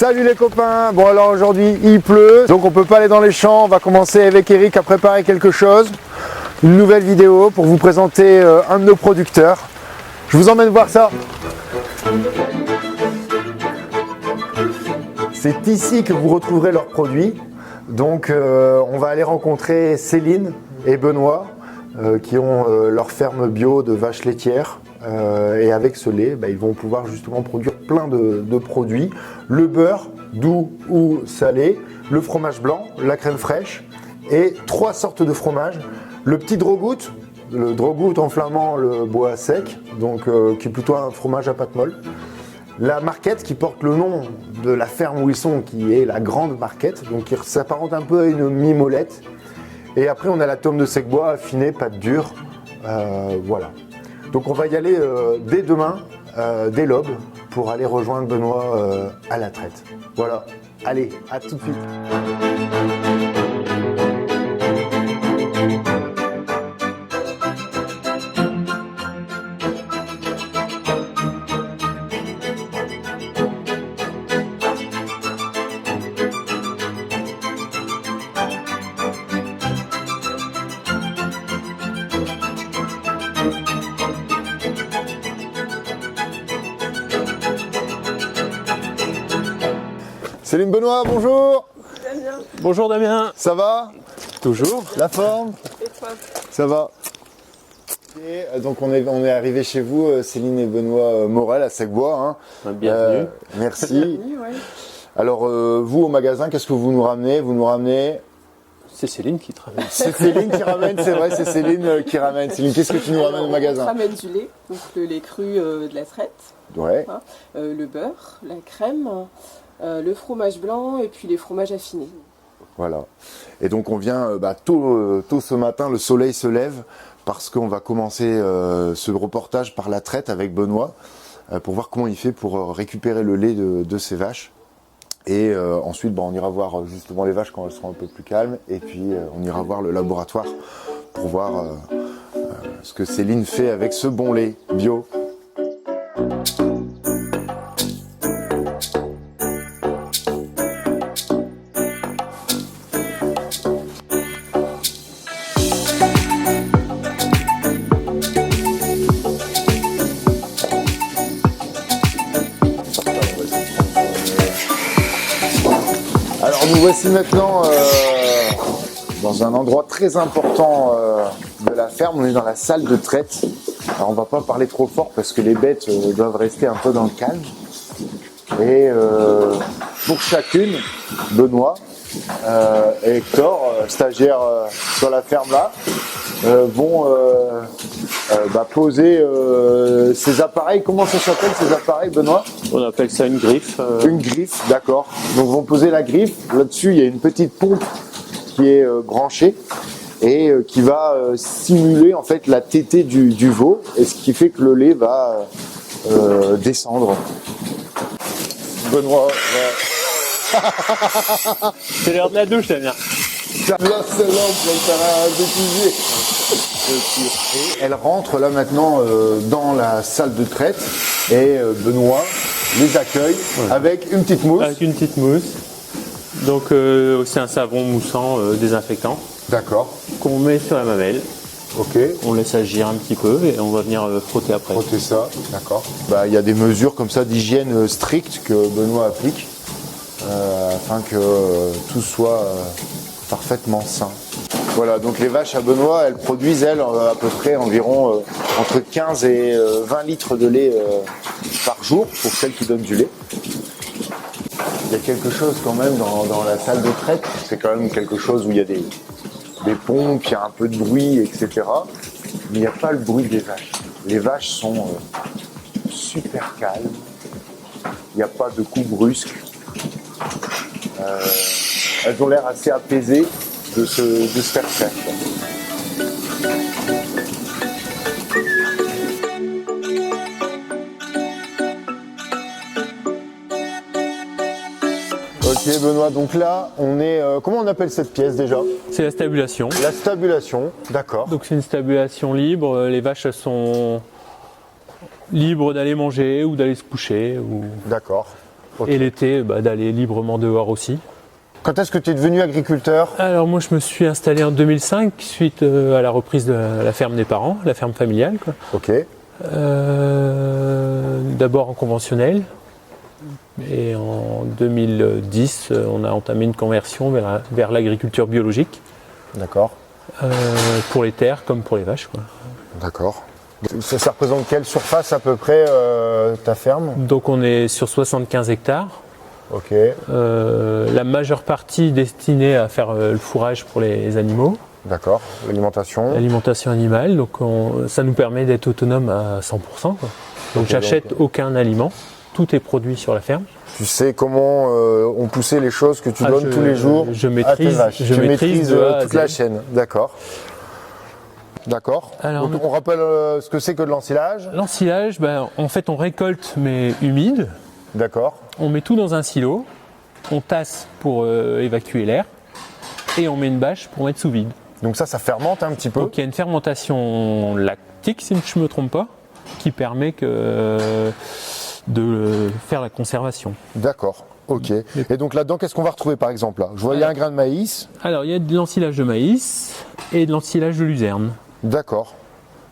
Salut les copains. Bon alors aujourd'hui il pleut, donc on peut pas aller dans les champs. On va commencer avec Eric à préparer quelque chose. Une nouvelle vidéo pour vous présenter un de nos producteurs. Je vous emmène voir ça. C'est ici que vous retrouverez leurs produits. Donc on va aller rencontrer Céline et Benoît qui ont leur ferme bio de vaches laitières. Et avec ce lait, ils vont pouvoir justement produire plein de produits. Le beurre, doux ou salé, le fromage blanc, la crème fraîche et 3 sortes de fromage. Le petit drogout, le drogout en flamand, le bois sec, donc qui est plutôt un fromage à pâte molle. La marquette qui porte le nom de la ferme où ils sont, qui est la grande marquette, donc qui s'apparente un peu à une mimolette. Et après on a la tome de sec-bois affinée, pâte dure, voilà. Donc on va y aller dès demain, dès l'aube, pour aller rejoindre Benoît à la traite. Voilà, allez, à tout de suite. Céline Benoît, bonjour. Damien. Bonjour Damien. Ça va? Toujours. La forme? Et toi? Ça va. Et donc on est arrivé chez vous, Céline et Benoît Morel à Sec-Bois. Hein. Bienvenue. Merci. Oui, ouais. Alors vous au magasin, qu'est-ce que vous nous ramenez? Vous nous ramenez... C'est Céline qui travaille. C'est Céline qui ramène, c'est vrai, c'est Céline qui ramène. Céline, qu'est-ce que tu nous ramènes au On magasin? ramène du lait, donc le lait cru de la traite, Ouais. hein, le beurre, la crème, le fromage blanc et puis les fromages affinés. Voilà. Et donc on vient tôt ce matin, le soleil se lève parce qu'on va commencer ce reportage par la traite avec Benoît pour voir comment il fait pour récupérer le lait de ses vaches. Et ensuite on ira voir justement les vaches quand elles seront un peu plus calmes et puis on ira voir le laboratoire pour voir ce que Céline fait avec ce bon lait bio. Alors nous voici maintenant dans un endroit très important de la ferme. On est dans la salle de traite. Alors on va pas parler trop fort parce que les bêtes doivent rester un peu dans le calme. Et pour chacune, Benoît et Hector, stagiaires sur la ferme là, vont poser ces appareils. Comment ça s'appelle ces appareils, Benoît? On appelle ça une griffe. Une griffe, d'accord. Donc vont poser la griffe. Là-dessus, il y a une petite pompe qui est branchée et qui va simuler en fait la tétée du veau, et ce qui fait que le lait va descendre. Benoît, C'est l'heure de la douche, Damien. ça là, c'est l'ample, ça va défuser. Et elle rentre là maintenant dans la salle de traite et Benoît les accueille avec une petite mousse. Avec une petite mousse. Donc c'est un savon moussant désinfectant D'accord. qu'on met sur la mamelle. Ok. On laisse agir un petit peu et on va venir frotter après. Frotter ça, d'accord. Il y a des mesures comme ça d'hygiène strictes que Benoît applique afin que tout soit parfaitement sain. Voilà, donc les vaches à Benoît, elles produisent, elles, à peu près environ entre 15 et 20 litres de lait par jour pour celles qui donnent du lait. Il y a quelque chose quand même dans la salle de traite, c'est quand même quelque chose où il y a des pompes, il y a un peu de bruit, etc. Mais il n'y a pas le bruit des vaches. Les vaches sont super calmes, il n'y a pas de coups brusques. Elles ont l'air assez apaisées de se faire faire. Ok Benoît, donc là on est... comment on appelle cette pièce déjà? C'est la stabulation. La stabulation, d'accord. Donc c'est une stabulation libre. Les vaches sont libres d'aller manger ou d'aller se coucher. D'accord. Ok. Et l'été, d'aller librement dehors aussi. Quand est-ce que tu es devenu agriculteur? Alors moi je me suis installé en 2005 suite à la reprise de la ferme des parents, la ferme familiale, quoi. Ok. D'abord en conventionnel. Et en 2010, on a entamé une conversion vers l'agriculture biologique, D'accord. pour les terres comme pour les vaches, quoi. D'accord. Ça représente quelle surface à peu près ta ferme? Donc on est sur 75 hectares. Ok. La majeure partie destinée à faire le fourrage pour les animaux, D'accord. L'alimentation. l'alimentation animale. Donc ça nous permet d'être autonome à 100%, quoi. Donc Ok, j'achète aucun aliment, tout est produit sur la ferme. Tu sais comment ont poussé les choses que tu donnes tous les jours je à tes maîtrise, vaches. je Tu maîtrise maîtrises de A à toute la Z. chaîne. D'accord. D'accord. Alors, Donc, on rappelle ce que c'est que de l'ensilage. L'ensilage, en fait on récolte mais humide, D'accord. on met tout dans un silo, on tasse pour évacuer l'air et on met une bâche pour mettre sous vide. Donc ça fermente un petit peu. Donc il y a une fermentation lactique, si je ne me trompe pas, qui permet de faire la conservation. D'accord. Ok. Et donc là-dedans, qu'est-ce qu'on va retrouver par exemple là? Je vois il y a un grain de maïs. Alors il y a de l'ensilage de maïs et de l'ensilage de luzerne. D'accord.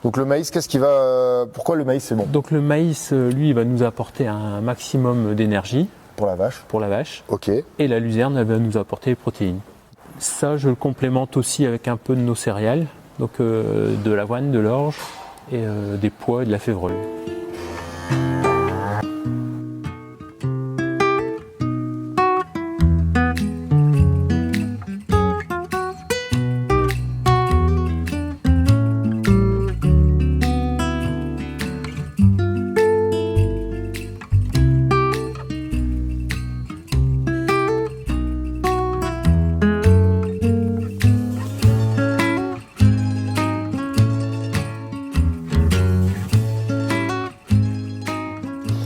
Donc le maïs, qu'est-ce qui va... Pourquoi le maïs c'est bon? Donc le maïs, lui, il va nous apporter un maximum d'énergie Pour la vache. pour la vache. Ok. Et la luzerne, elle va nous apporter les protéines. Ça, je le complémente aussi avec un peu de nos céréales, donc de l'avoine, de l'orge et des pois et de la févrole.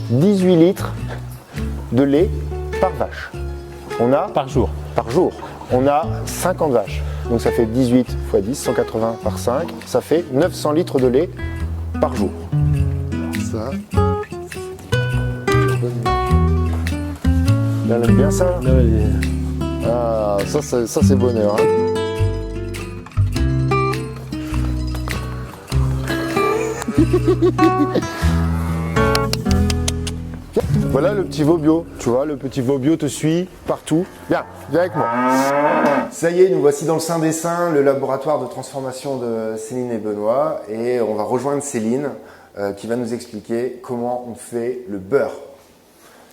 « 18 litres de lait par vache. On a Par jour. par jour. On a 50 vaches. Donc ça fait 18 x 10, 180 par 5. Ça fait 900 litres de lait par jour. Alors ça. Elle aime bien ça? Ah, ça c'est bonheur. Hein. Voilà le petit veau bio, tu vois, le petit veau bio te suit partout. Viens avec moi. Ça y est, nous voici dans le Saint des Saints, le laboratoire de transformation de Céline et Benoît. Et on va rejoindre Céline qui va nous expliquer comment on fait le beurre.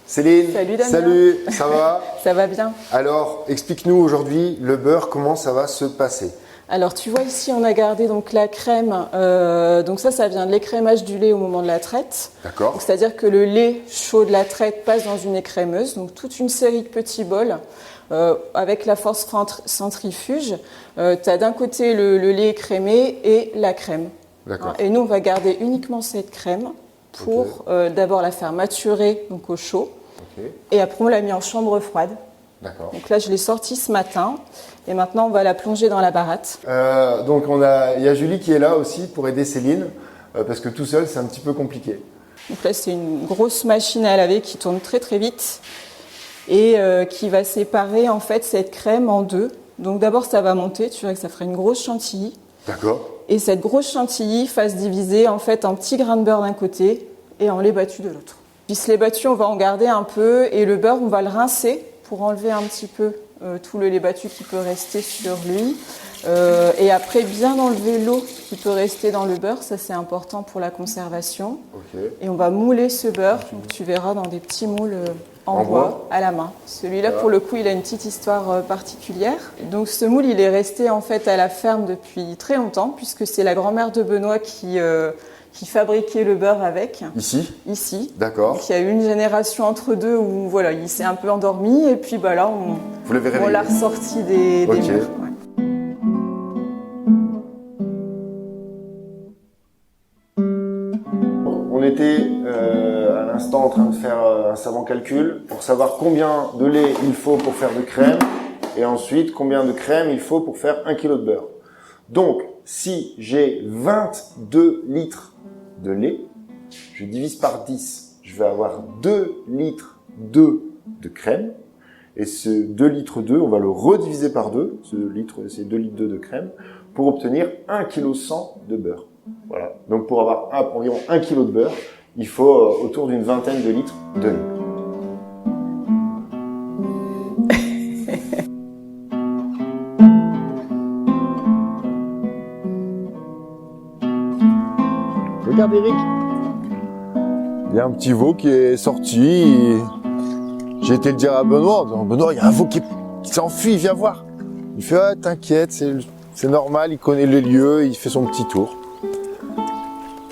Céline, Salut Damien. salut, ça va? Ça va bien. Alors, explique-nous aujourd'hui le beurre, comment ça va se passer? Alors tu vois ici on a gardé donc la crème, donc ça vient de l'écrémage du lait au moment de la traite. D'accord. C'est-à-dire que le lait chaud de la traite passe dans une écrémeuse, donc toute une série de petits bols avec la force centrifuge. Tu as d'un côté le lait écrémé et la crème. D'accord. Et nous on va garder uniquement cette crème pour d'abord la faire maturer donc au chaud Ok. et après on l'a mis en chambre froide. D'accord. Donc là je l'ai sortie ce matin et maintenant on va la plonger dans la baratte. Donc il y a Julie qui est là aussi pour aider Céline parce que tout seul c'est un petit peu compliqué. Donc là, c'est une grosse machine à laver qui tourne très très vite et qui va séparer en fait cette crème en deux. Donc d'abord, ça va monter, tu vois que ça ferait une grosse chantilly. D'accord. Et cette grosse chantilly va se diviser en fait en petits grains de beurre d'un côté et en lait battu de l'autre. Puis ce lait battu, on va en garder un peu et le beurre, on va le rincer pour enlever un petit peu tout le lait battu qui peut rester sur lui. Et après, bien enlever l'eau qui peut rester dans le beurre, ça c'est important pour la conservation. Ok. Et on va mouler ce beurre, donc tu verras dans des petits moules en bois à la main. Celui-là, pour le coup, il a une petite histoire particulière. Donc ce moule, il est resté en fait à la ferme depuis très longtemps, puisque c'est la grand-mère de Benoît qui fabriquait le beurre avec. Ici. Ici. D'accord. Donc, il y a eu une génération entre deux où voilà, il s'est un peu endormi et puis bah, là, Vous l'avez on réveillé. l'a ressorti des Ok. murs. Ouais. On était à l'instant en train de faire un savant calcul pour savoir combien de lait il faut pour faire de crème et ensuite combien de crème il faut pour faire 1 kg de beurre. Donc, si j'ai 22 litres de lait, je divise par 10. Je vais avoir 2 litres de de crème. Et ce 2 litres d'œufs, on va le rediviser par 2, ces 2 litres d'œufs de crème, pour obtenir 1,1 kg de beurre. Voilà. Donc pour avoir environ 1 kg de beurre, il faut autour d'une vingtaine de litres de lait. Regarde Eric. Il y a un petit veau qui est sorti. J'ai été le dire à Benoît. Benoît, il y a un veau qui s'enfuit, viens voir. Il fait ah, t'inquiète, c'est normal, il connaît les lieux, il fait son petit tour.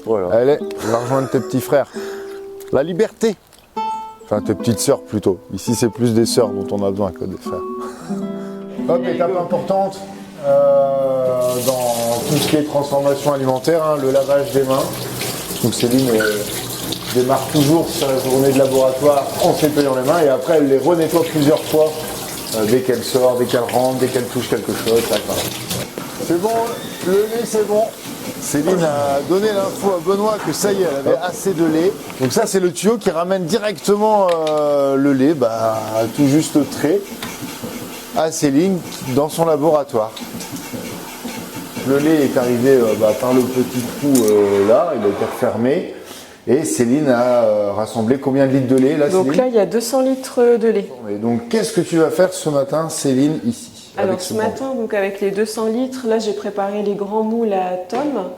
Voilà. Allez, il va rejoindre tes petits frères. La liberté. Enfin, tes petites sœurs plutôt. Ici, c'est plus des sœurs dont on a besoin que des frères. Hop, étape importante dans tout ce qui est transformation alimentaire, hein, le lavage des mains. Donc Céline démarre toujours sa journée de laboratoire en s'épluant les mains et après elle les renettoie plusieurs fois dès qu'elle sort, dès qu'elle rentre, dès qu'elle touche quelque chose. C'est bon, le lait c'est bon. Céline a donné l'info à Benoît que ça y est, elle avait assez de lait. Donc ça c'est le tuyau qui ramène directement le lait, tout juste trait, à Céline dans son laboratoire. Le lait est arrivé par le petit trou là, il a été refermé. Et Céline a rassemblé combien de litres de lait là, Donc Céline ? là, il y a 200 litres de lait. Et donc qu'est-ce que tu vas faire ce matin, Céline, ici ? Alors ce matin, donc avec les 200 litres, là j'ai préparé les grands moules à tomes.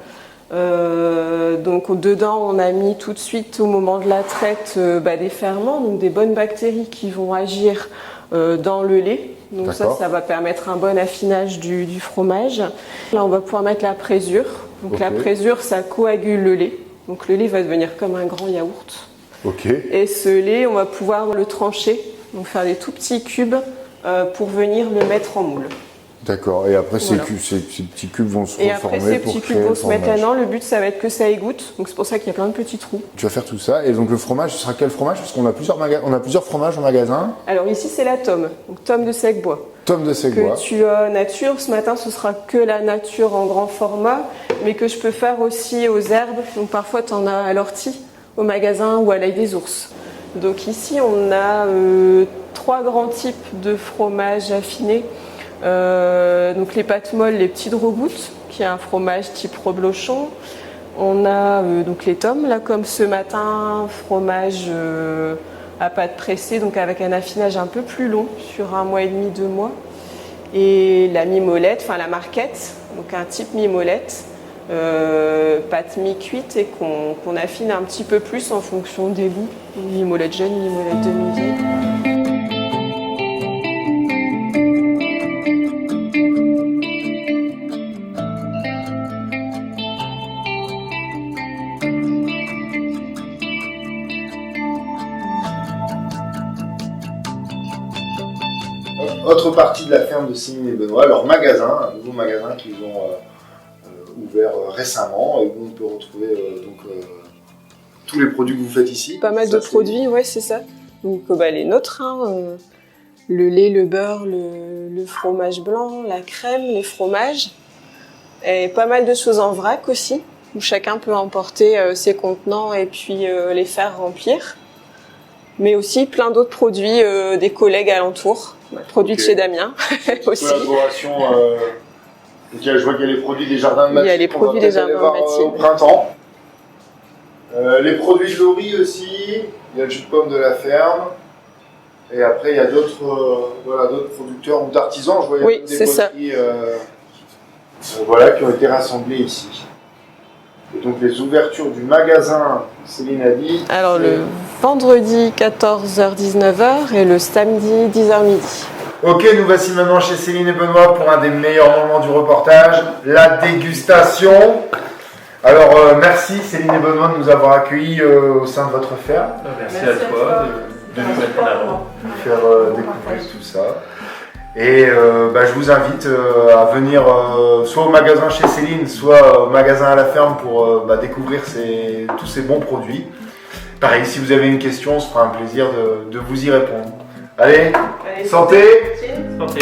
Donc dedans, on a mis tout de suite au moment de la traite des ferments, donc des bonnes bactéries qui vont agir dans le lait. Donc ça va permettre un bon affinage du fromage. Là, on va pouvoir mettre la présure. Donc la présure, ça coagule le lait. Donc le lait va devenir comme un grand yaourt. Et ce lait, on va pouvoir le trancher, donc faire des tout petits cubes pour venir le mettre en moule. D'accord. Et après, voilà. ces petits cubes vont se reformer. Et après, ces petits cubes vont se mettre là-dedans. Le but, ça va être que ça égoutte. Donc c'est pour ça qu'il y a plein de petits trous. Tu vas faire tout ça. Et donc le fromage, ce sera quel fromage ? Parce qu'on a plusieurs fromages en magasin. Alors ici, c'est la tome. Donc tome de sec-bois. Tome de sec-bois. Que tu as nature. Ce matin, ce sera que la nature en grand format. Mais que je peux faire aussi aux herbes. Donc parfois, tu en as à l'ortie, au magasin ou à l'ail des ours. Donc ici, on a 3 grands types de fromages affinés. Donc les pâtes molles, les petits drogouttes, qui est un fromage type reblochon. On a donc les tomes, là comme ce matin, fromage à pâte pressée, donc avec un affinage un peu plus long, sur 1 mois et demi, 2 mois. Et la mimolette, enfin la marquette, donc un type mimolette, pâte mi-cuite et qu'on affine un petit peu plus en fonction des goûts. Une mimolette jeune, une mimolette demi-vieille. Autre partie de la ferme de Céline et Benoît, leur magasin, un nouveau magasin qu'ils ont ouvert récemment et où on peut retrouver tous les produits que vous faites ici. Pas mal de produits, ouais, c'est ça. Donc les nôtres, le lait, le beurre, le fromage blanc, la crème, les fromages. Et pas mal de choses en vrac aussi, où chacun peut emporter ses contenants et puis les faire remplir. Mais aussi plein d'autres produits des collègues alentours. Produits de chez Damien aussi. Collaboration. Je vois qu'il y a les produits des jardins de Mathilde. Il y a les produits des jardins de Mathilde. Au printemps. Les produits de Laurie aussi. Il y a le jus de pomme de la ferme. Et après, il y a d'autres producteurs ou d'artisans. Je vois oui, des poteries qui ont été rassemblés ici. Et donc les ouvertures du magasin, Céline a dit. Alors le vendredi 14h-19h et le samedi 10h midi. Ok, nous voici maintenant chez Céline et Benoît pour un des meilleurs moments du reportage, la dégustation. Alors merci Céline et Benoît de nous avoir accueillis au sein de votre ferme. Merci à toi de nous mettre en avant. De nous faire découvrir tout ça. Et je vous invite à venir soit au magasin chez Céline, soit au magasin à la ferme pour découvrir tous ces bons produits. Pareil, si vous avez une question, ce sera un plaisir de vous y répondre. Allez, santé! Santé!